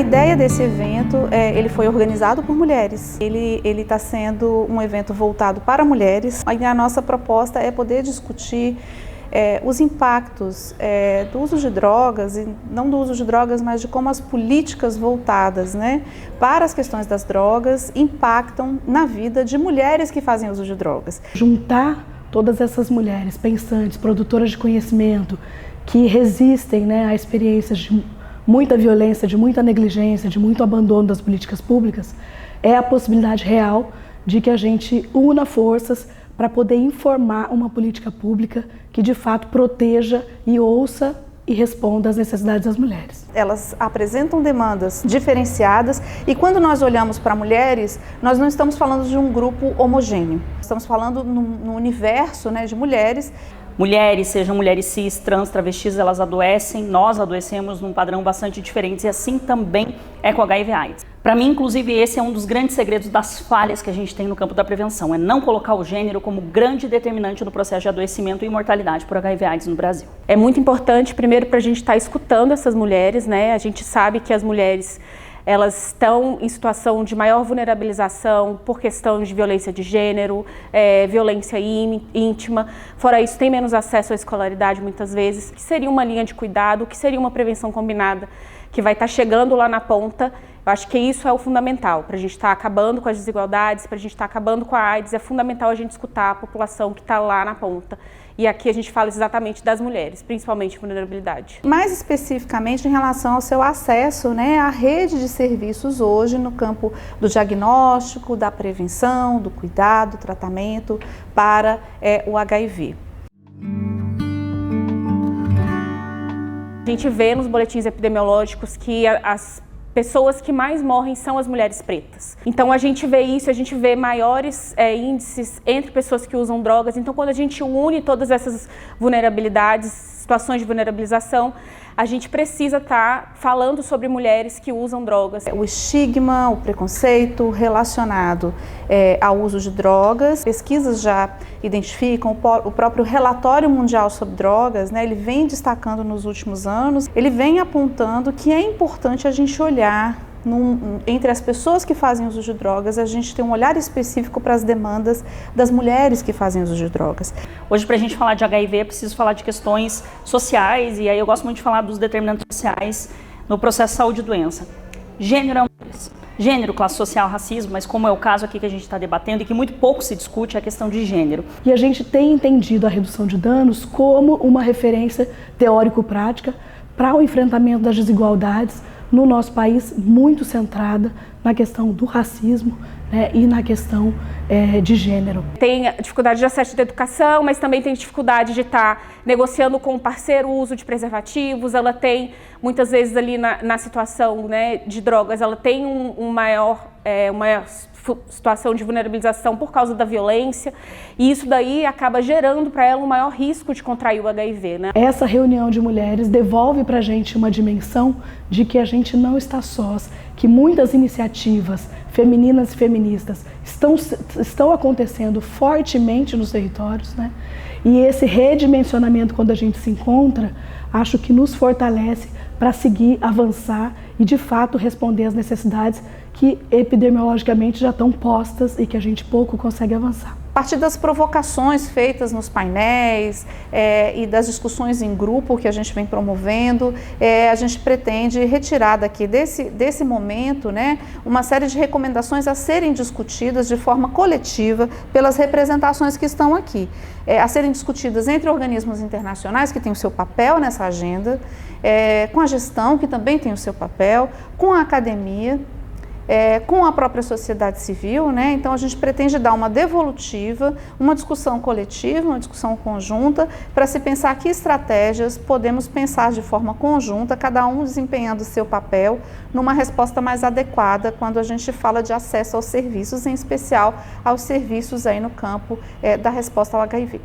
ideia desse evento, ele foi organizado por mulheres. Ele está sendo um evento voltado para mulheres. E a nossa proposta é poder discutir os impactos do uso de drogas, e não do uso de drogas, mas de como as políticas voltadas, né, para as questões das drogas impactam na vida de mulheres que fazem uso de drogas. Juntar todas essas mulheres pensantes, produtoras de conhecimento, que resistem, né, a experiências de muita violência, de muita negligência, de muito abandono das políticas públicas, é a possibilidade real de que a gente una forças para poder informar uma política pública que de fato proteja e ouça e responda às necessidades das mulheres. Elas apresentam demandas diferenciadas e quando nós olhamos para mulheres, nós não estamos falando de um grupo homogêneo. Estamos falando no universo, né, de mulheres. Mulheres, sejam mulheres cis, trans, travestis, elas adoecem, nós adoecemos num padrão bastante diferente e assim também é com HIV/AIDS. Para mim, inclusive, esse é um dos grandes segredos das falhas que a gente tem no campo da prevenção, é não colocar o gênero como grande determinante no processo de adoecimento e mortalidade por HIV/AIDS no Brasil. É muito importante, primeiro, para a gente estar escutando essas mulheres, né? A gente sabe que as mulheres, elas estão em situação de maior vulnerabilização por questão de violência de gênero, violência íntima. Fora isso, tem menos acesso à escolaridade muitas vezes. O que seria uma linha de cuidado, o que seria uma prevenção combinada que vai estar chegando lá na ponta. Eu acho que isso é o fundamental, para a gente estar acabando com as desigualdades, para a gente estar acabando com a AIDS, é fundamental a gente escutar a população que está lá na ponta. E aqui a gente fala exatamente das mulheres, principalmente vulnerabilidade. Mais especificamente em relação ao seu acesso, né, à rede de serviços hoje no campo do diagnóstico, da prevenção, do cuidado, do tratamento para o HIV. A gente vê nos boletins epidemiológicos que as pessoas que mais morrem são as mulheres pretas. Então a gente vê isso, a gente vê maiores índices entre pessoas que usam drogas. Então quando a gente une todas essas vulnerabilidades, situações de vulnerabilização, a gente precisa estar falando sobre mulheres que usam drogas. O estigma, o preconceito relacionado ao uso de drogas, pesquisas já identificam, o próprio Relatório Mundial sobre Drogas, né, ele vem destacando nos últimos anos, ele vem apontando que é importante a gente olhar entre as pessoas que fazem uso de drogas, a gente tem um olhar específico para as demandas das mulheres que fazem uso de drogas. Hoje, para a gente falar de HIV, é preciso falar de questões sociais, e aí eu gosto muito de falar dos determinantes sociais no processo saúde e doença. Gênero é um deles. Gênero, classe social, racismo, mas como é o caso aqui que a gente está debatendo e que muito pouco se discute, é a questão de gênero. E a gente tem entendido a redução de danos como uma referência teórico-prática para o enfrentamento das desigualdades no nosso país, muito centrada na questão do racismo, né, e na questão de gênero. Tem dificuldade de acesso à educação, mas também tem dificuldade de estar negociando com o parceiro o uso de preservativos. Ela tem, muitas vezes ali na situação, né, de drogas, ela tem uma situação de vulnerabilização por causa da violência, e isso daí acaba gerando para ela um maior risco de contrair o HIV, né? Essa reunião de mulheres devolve para a gente uma dimensão de que a gente não está sós, que muitas iniciativas femininas e feministas estão acontecendo fortemente nos territórios, né? E esse redimensionamento, quando a gente se encontra, acho que nos fortalece para seguir, avançar e, de fato, responder às necessidades que epidemiologicamente já estão postas e que a gente pouco consegue avançar. A partir das provocações feitas nos painéis e das discussões em grupo que a gente vem promovendo, a gente pretende retirar daqui desse momento, né, uma série de recomendações a serem discutidas de forma coletiva pelas representações que estão aqui, a serem discutidas entre organismos internacionais que têm o seu papel nessa agenda, com a gestão que também tem o seu papel, com a academia, com a própria sociedade civil, né? Então a gente pretende dar uma devolutiva, uma discussão coletiva, uma discussão conjunta, para se pensar que estratégias podemos pensar de forma conjunta, cada um desempenhando o seu papel, numa resposta mais adequada quando a gente fala de acesso aos serviços, em especial aos serviços aí no campo da resposta ao HIV.